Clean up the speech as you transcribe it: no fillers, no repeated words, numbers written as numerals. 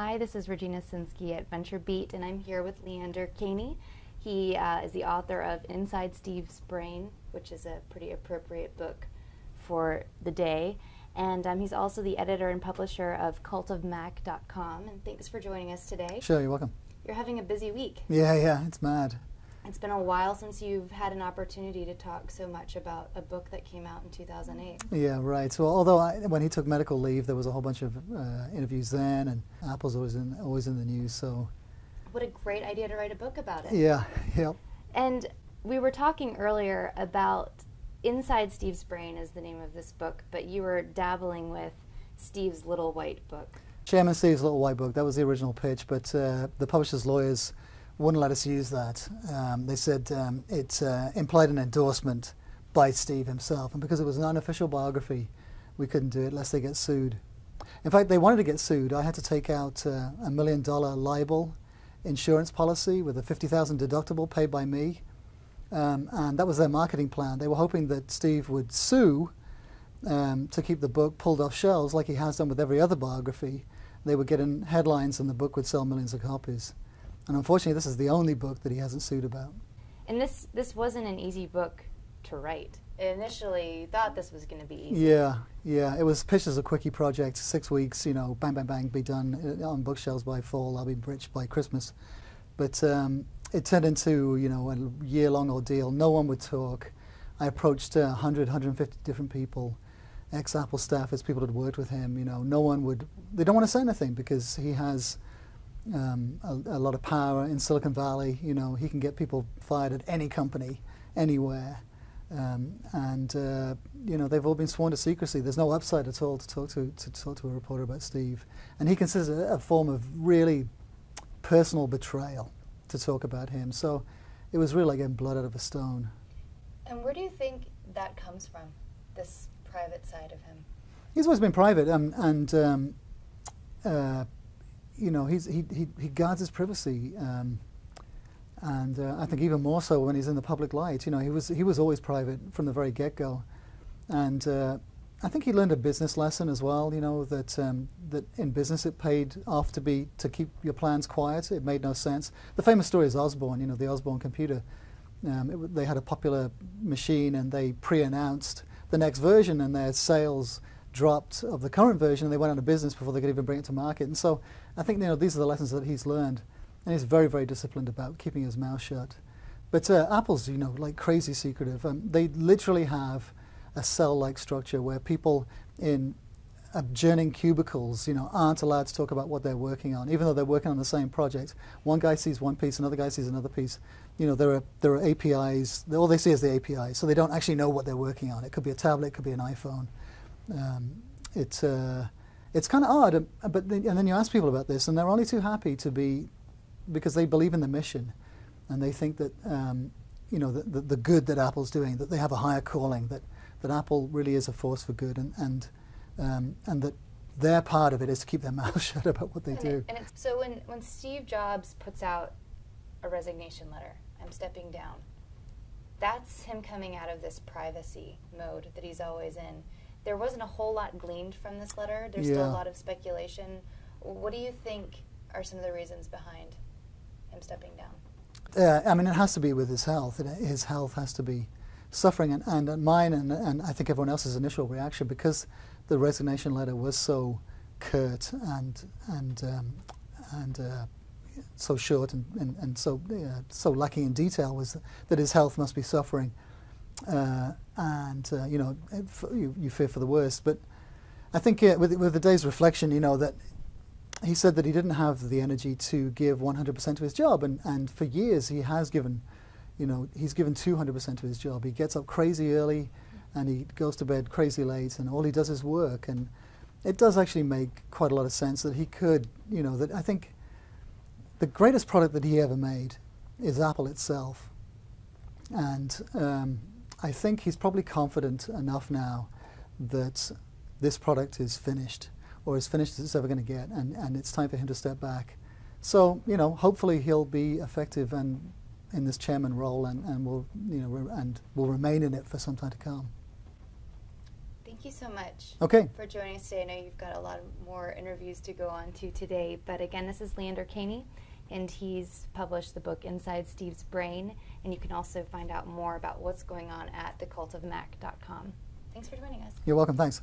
Hi, this is Regina Sinsky at VentureBeat, and I'm here with Leander Kahney. He is the author of Inside Steve's Brain, which is a pretty appropriate book for the day. And he's also the editor and publisher of cultofmac.com. And thanks for joining us today. Sure, you're welcome. You're having a busy week. Yeah, it's mad. It's been a while since you've had an opportunity to talk so much about a book that came out in 2008. Yeah, right. So although when he took medical leave, there was a whole bunch of interviews then, and Apple's always in the news. So what a great idea to write a book about it. Yeah. And we were talking earlier about Inside Steve's Brain is the name of this book, but you were dabbling with Steve's Little White Book. Chairman Steve's Little White Book, that was the original pitch, but the publisher's lawyers wouldn't let us use that. They said it implied an endorsement by Steve himself, and because it was an unofficial biography, we couldn't do it lest they get sued. In fact, they wanted to get sued. I had to take out $1 million libel insurance policy with a $50,000 deductible paid by me, and that was their marketing plan. They were hoping that Steve would sue to keep the book pulled off shelves like he has done with every other biography. They would get in headlines and the book would sell millions of copies. And unfortunately, this is the only book that he hasn't sued about. And this wasn't an easy book to write. I initially thought this was going to be easy. Yeah. It was pitched as a quickie project, 6 weeks, bang, bang, bang, be done on bookshelves by fall. I'll be rich by Christmas. But it turned into, a year-long ordeal. No one would talk. I approached 100, 150 different people, ex-Apple staffers, people that had worked with him. No one would. They don't want to say anything because he has a lot of power in Silicon Valley. He can get people fired at any company, anywhere, and they've all been sworn to secrecy. There's no upside at all to talk to a reporter about Steve, and he considers it a form of really personal betrayal to talk about him. So it was really like getting blood out of a stone. And where do you think that comes from? This private side of him? He's always been private, he guards his privacy, and I think even more so when he's in the public light. He was always private from the very get-go, and I think he learned a business lesson as well. That in business it paid off to keep your plans quiet. It made no sense. The famous story is Osborne. The Osborne computer. They had a popular machine and they pre-announced the next version, and their sales dropped of the current version, and they went out of business before they could even bring it to market. And so I think these are the lessons that he's learned, and he's very, very disciplined about keeping his mouth shut. But Apple's like crazy secretive. They literally have a cell-like structure where people in adjoining cubicles aren't allowed to talk about what they're working on, even though they're working on the same project. One guy sees one piece, another guy sees another piece. There are APIs. All they see is the API, so they don't actually know what they're working on. It could be a tablet, it could be an iPhone. It's kind of odd, and then you ask people about this, and they're only too happy to be, because they believe in the mission, and they think that the good that Apple's doing, that they have a higher calling, that Apple really is a force for good, and that their part of it is to keep their mouth shut about what they do. So when Steve Jobs puts out a resignation letter, I'm stepping down, that's him coming out of this privacy mode that he's always in. There wasn't a whole lot gleaned from this letter. There's still a lot of speculation. What do you think are some of the reasons behind him stepping down? It has to be with his health. His health has to be suffering, and mine and I think everyone else's initial reaction, because the resignation letter was so curt and so short and so lacking in detail, was that his health must be suffering. You fear for the worst. But I think with the day's reflection, that he said that he didn't have the energy to give 100% to his job, and for years he has given, he's given 200% to his job. He gets up crazy early, and he goes to bed crazy late, and all he does is work. And it does actually make quite a lot of sense that he could, that I think the greatest product that he ever made is Apple itself, and I think he's probably confident enough now that this product is finished, or as finished as it's ever going to get, and it's time for him to step back. So, hopefully he'll be effective and in this chairman role, and will remain in it for some time to come. Thank Thank you so much Okay. for joining us today. I know you've got a lot more interviews to go on to today, but again, this is Leander Kahney, and he's published the book Inside Steve's Brain, and you can also find out more about what's going on at thecultofmac.com. Thanks for joining us. You're welcome. Thanks.